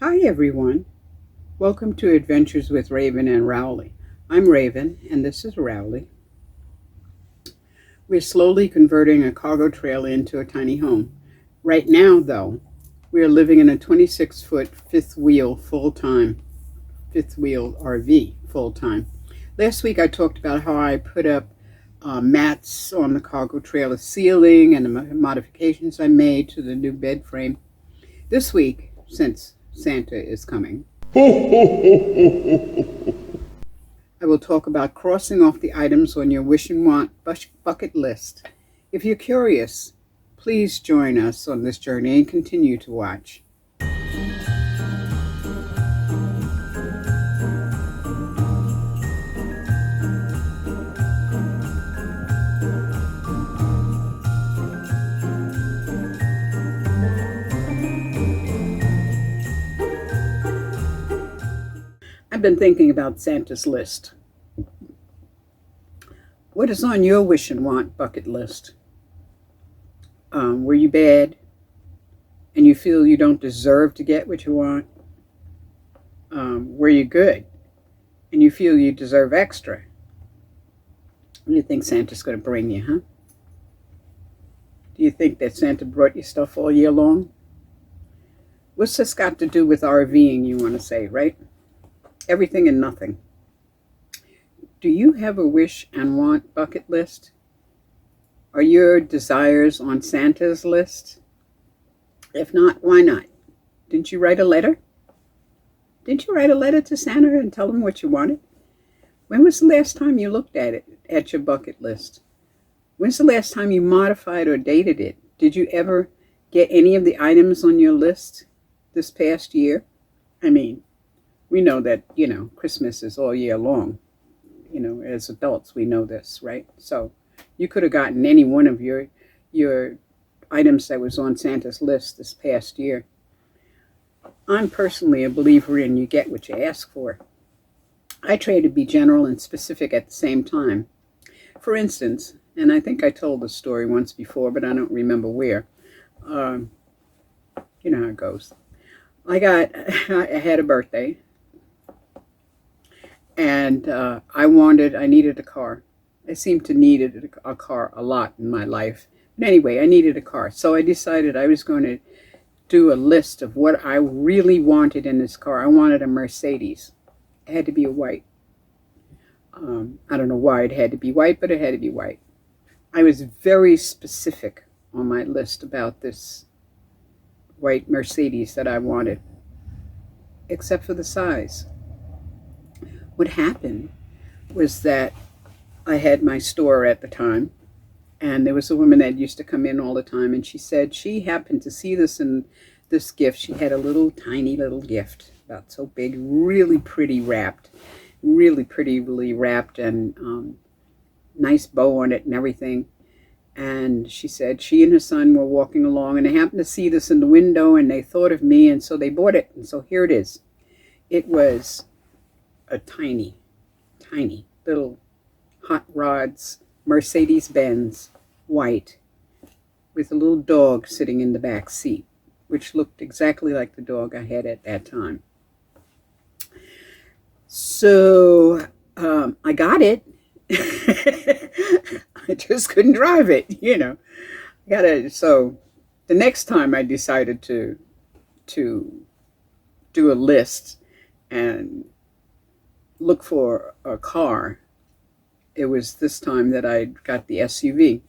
Hi everyone, welcome to Adventures with Raven and Rowley. I'm Raven and this is Rowley. We're slowly converting a cargo trailer into a tiny home. Right now though, we are living in a 26-foot fifth wheel RV full-time. Last week I talked about how I put up mats on the cargo trailer ceiling and the modifications I made to the new bed frame. This week, since Santa is coming, I will talk about crossing off the items on your wish and want bucket list. If you're curious, please join us on this journey and continue to watch. I've been thinking about Santa's list. What is on your wish and want bucket list? Were you bad and you feel you don't deserve to get what you want? Were you good and you feel you deserve extra? What do you think Santa's going to bring you, huh? Do you think that Santa brought you stuff all year long? What's this got to do with RVing, you want to say, right? Everything and nothing. Do you have a wish and want bucket list? Are your desires on Santa's list? If not, why not? Didn't you write a letter? Didn't you write a letter to Santa and tell him what you wanted? When was the last time you looked at it, at your bucket list? When's the last time you modified or dated it? Did you ever get any of the items on your list this past year? I mean, we know that, Christmas is all year long. As adults, we know this, right? So you could have gotten any one of your items that was on Santa's list this past year. I'm personally a believer in you get what you ask for. I try to be general and specific at the same time. For instance, and I think I told this story once before, but I don't remember where. You know how it goes. I had a birthday. And I needed a car. I seemed to need a car a lot in my life. But anyway, I needed a car. So I decided I was going to do a list of what I really wanted in this car. I wanted a Mercedes. It had to be a white. I don't know why it had to be white, but it had to be white. I was very specific on my list about this white Mercedes that I wanted, except for the size. What happened was that I had my store at the time, and there was a woman that used to come in all the time, and she said she happened to see this in this gift. She had a tiny little gift, about so big, really prettily wrapped, and nice bow on it and everything. And she said she and her son were walking along, and they happened to see this in the window, and they thought of me, and so they bought it. And so here it is. It was a tiny little hot rods Mercedes-Benz white with a little dog sitting in the back seat, which looked exactly like the dog I had at that time. So I got it. I just couldn't drive it, So the next time I decided to do a list and look for a car, it was this time that I got the SUV.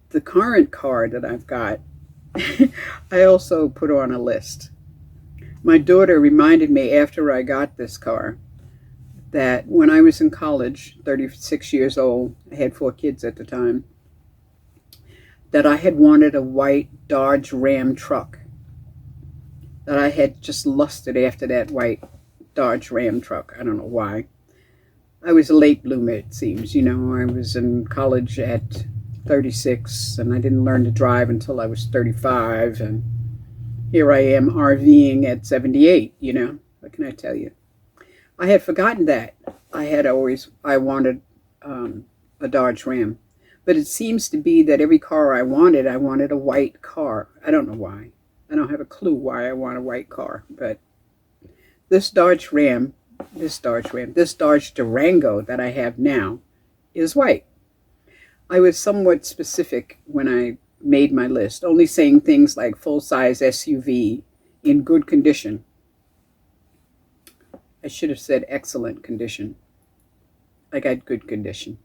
The current car that I've got, I also put on a list. My daughter reminded me after I got this car that when I was in college, 36 years old, I had 4 kids at the time, that I had wanted a white Dodge Ram truck, that I had just lusted after that white Dodge Ram truck. I don't know why. I was a late bloomer, it seems. I was in college at 36, and I didn't learn to drive until I was 35, and here I am RVing at 78, What can I tell you? I had forgotten that. I wanted a Dodge Ram. But it seems to be that every car I wanted a white car. I don't know why. I don't have a clue why I want a white car, but This Dodge Durango that I have now is white. I was somewhat specific when I made my list, only saying things like full-size SUV in good condition. I should have said excellent condition. I got good condition.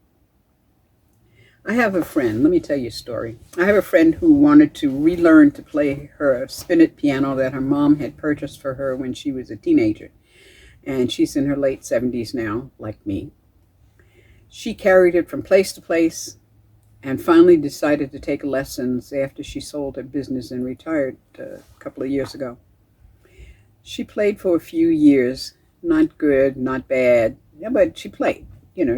I have a friend, let me tell you a story. I have a friend who wanted to relearn to play her spinet piano that her mom had purchased for her when she was a teenager. And she's in her late 70s now, like me. She carried it from place to place and finally decided to take lessons after she sold her business and retired a couple of years ago. She played for a few years, not good, not bad, but she played.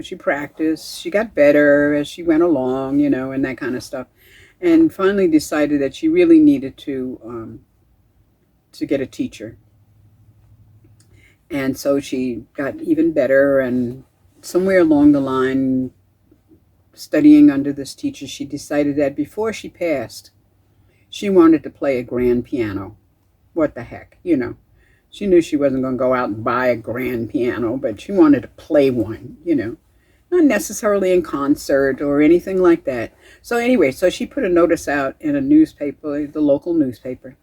She practiced, she got better as she went along, and that kind of stuff. And finally decided that she really needed to get a teacher. And so she got even better, and somewhere along the line, studying under this teacher, she decided that before she passed, she wanted to play a grand piano. What the heck, She knew she wasn't going to go out and buy a grand piano, but she wanted to play one, Not necessarily in concert or anything like that. So anyway, she put a notice out in a newspaper, the local newspaper,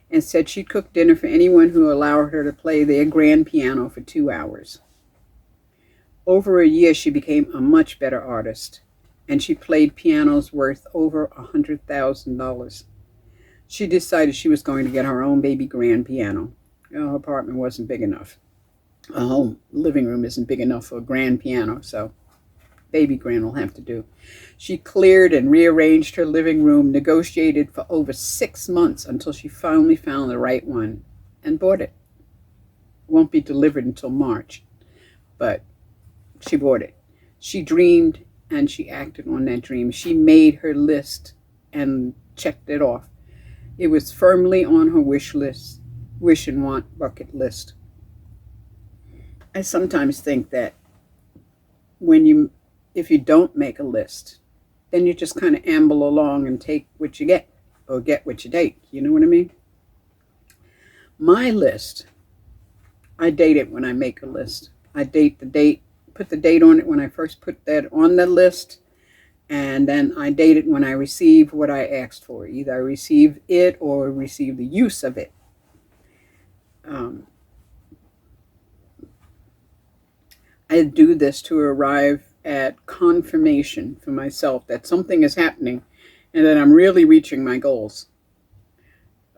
and said she'd cook dinner for anyone who allowed her to play their grand piano for 2 hours. Over a year, she became a much better artist, and she played pianos worth over $100,000. She decided she was going to get her own baby grand piano. Her apartment wasn't big enough. A home living room isn't big enough for a grand piano, so baby grand will have to do. She cleared and rearranged her living room, negotiated for over 6 months until she finally found the right one and bought it. It won't be delivered until March, but she bought it. She dreamed and she acted on that dream. She made her list and checked it off. It was firmly on her wish and want bucket list. I sometimes think that if you don't make a list, then you just kind of amble along and take what you get, or get what you take. You know what I mean? My list, I date it when I make a list. I date the date, put the date on it when I first put that on the list, and then I date it when I receive what I asked for. Either I receive it or receive the use of it. I do this to arrive at confirmation for myself that something is happening and that I'm really reaching my goals.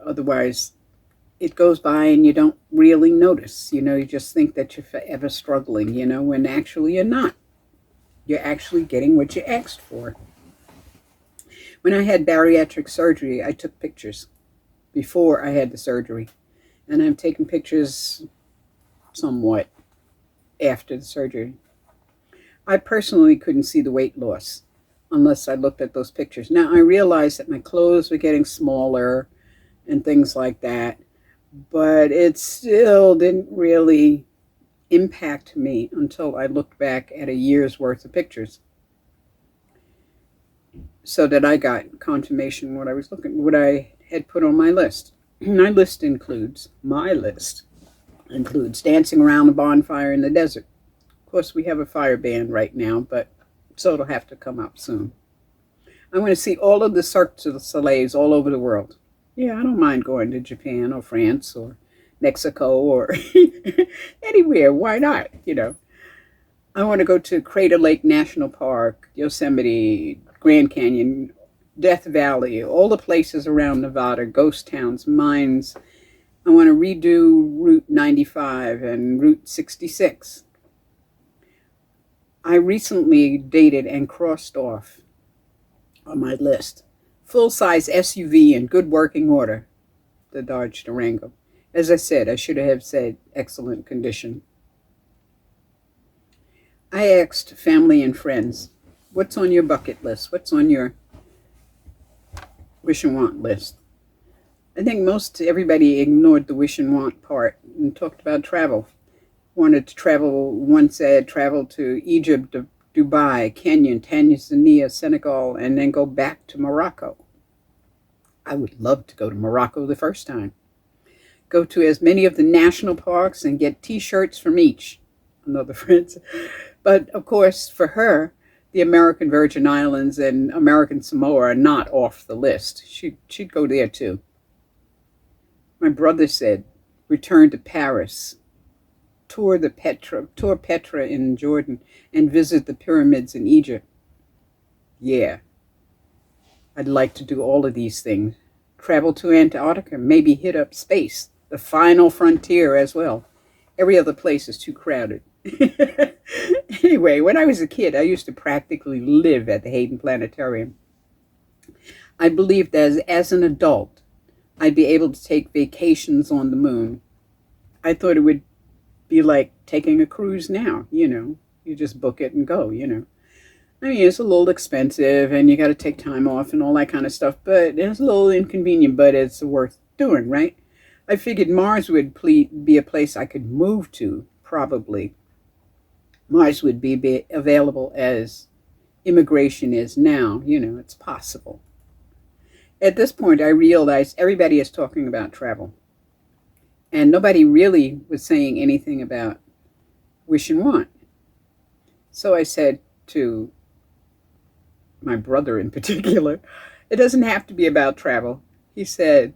Otherwise, it goes by and you don't really notice. You just think that you're forever struggling, when actually you're not. You're actually getting what you asked for. When I had bariatric surgery, I took pictures before I had the surgery. And I've taken pictures somewhat after the surgery. I personally couldn't see the weight loss unless I looked at those pictures. Now, I realized that my clothes were getting smaller and things like that, but it still didn't really impact me until I looked back at a year's worth of pictures. So that I got confirmation what I had put on my list. My list includes dancing around a bonfire in the desert. Of course, we have a fire ban right now, but so it'll have to come up soon. I want to see all of the Cirque du Soleils all over the world. Yeah, I don't mind going to Japan or France or Mexico or anywhere. Why not? I want to go to Crater Lake National Park, Yosemite, Grand Canyon, Death Valley, all the places around Nevada, ghost towns, mines. I want to redo Route 95 and Route 66. I recently dated and crossed off on my list full-size SUV in good working order, the Dodge Durango. As I said, I should have said excellent condition. I asked family and friends, what's on your bucket list? What's on your wish and want list? I think everybody ignored the wish and want part and talked about travel. Wanted to travel, one said travel to Egypt, Dubai, Kenya, Tanzania, Senegal, and then go back to Morocco. I would love to go to Morocco the first time. go to as many of the national parks and get t-shirts from each. Another friend. But of course, for her, the American Virgin Islands and American Samoa are not off the list. She'd go there too. My brother said, return to Paris, tour Petra in Jordan, and visit the pyramids in Egypt. Yeah, I'd like to do all of these things. Travel to Antarctica, maybe hit up space, the final frontier as well. Every other place is too crowded. Anyway, when I was a kid, I used to practically live at the Hayden Planetarium. I believed that as an adult, I'd be able to take vacations on the moon. I thought it would be like taking a cruise now, you just book it and go, I mean, it's a little expensive and you got to take time off and all that kind of stuff, but it's a little inconvenient, but it's worth doing, right? I figured Mars would be a place I could move to, probably. Mars would be available as immigration is now, it's possible. At this point, I realized everybody is talking about travel. And nobody really was saying anything about wish and want. So I said to my brother in particular, it doesn't have to be about travel. He said,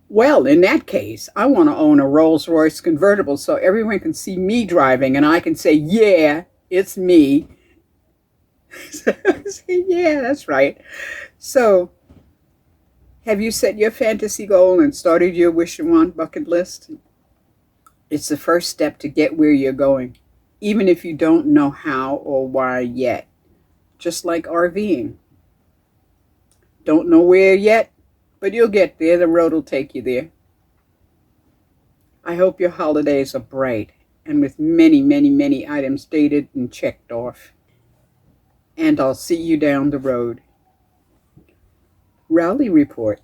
well, in that case, I want to own a Rolls-Royce convertible so everyone can see me driving and I can say, yeah, it's me. So I said, yeah, that's right. So have you set your fantasy goal and started your wish and want bucket list? It's the first step to get where you're going, even if you don't know how or why yet. Just like RVing. Don't know where yet, but you'll get there. The road will take you there. I hope your holidays are bright and with many, many, many items dated and checked off. And I'll see you down the road. Rowley report.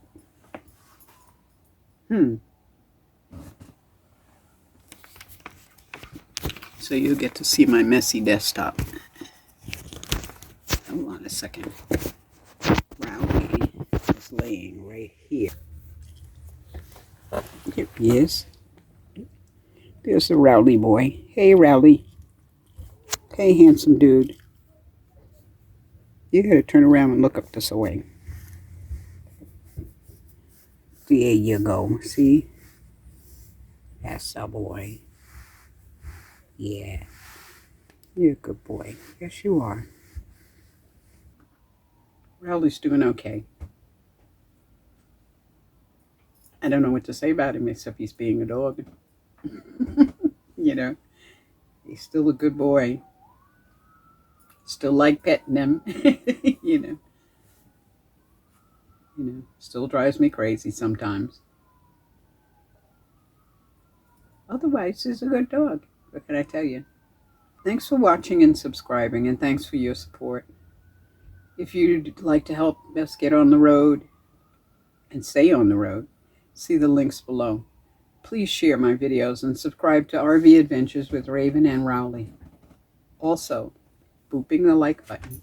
So you'll get to see my messy desktop. Hold on a second. Rowley is laying right here. Here he is. There's the Rowley boy. Hey, Rowley. Hey, handsome dude. You gotta turn around and look up this way. There you go. See? That's the boy. Yeah. You're a good boy. Yes, you are. Rowley's doing okay. I don't know what to say about him except he's being a dog. He's still a good boy. Still like petting him. Still drives me crazy sometimes. Otherwise, he's a good dog. What can I tell you? Thanks for watching and subscribing, and thanks for your support. If you'd like to help us get on the road and stay on the road, see the links below. Please share my videos and subscribe to RV Adventures with Raven and Rowley. Also, booping the like button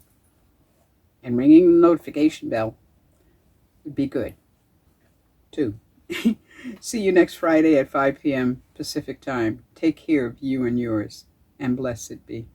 and ringing the notification bell would be good, too. See you next Friday at 5 p.m. Pacific time. Take care of you and yours, and blessed be.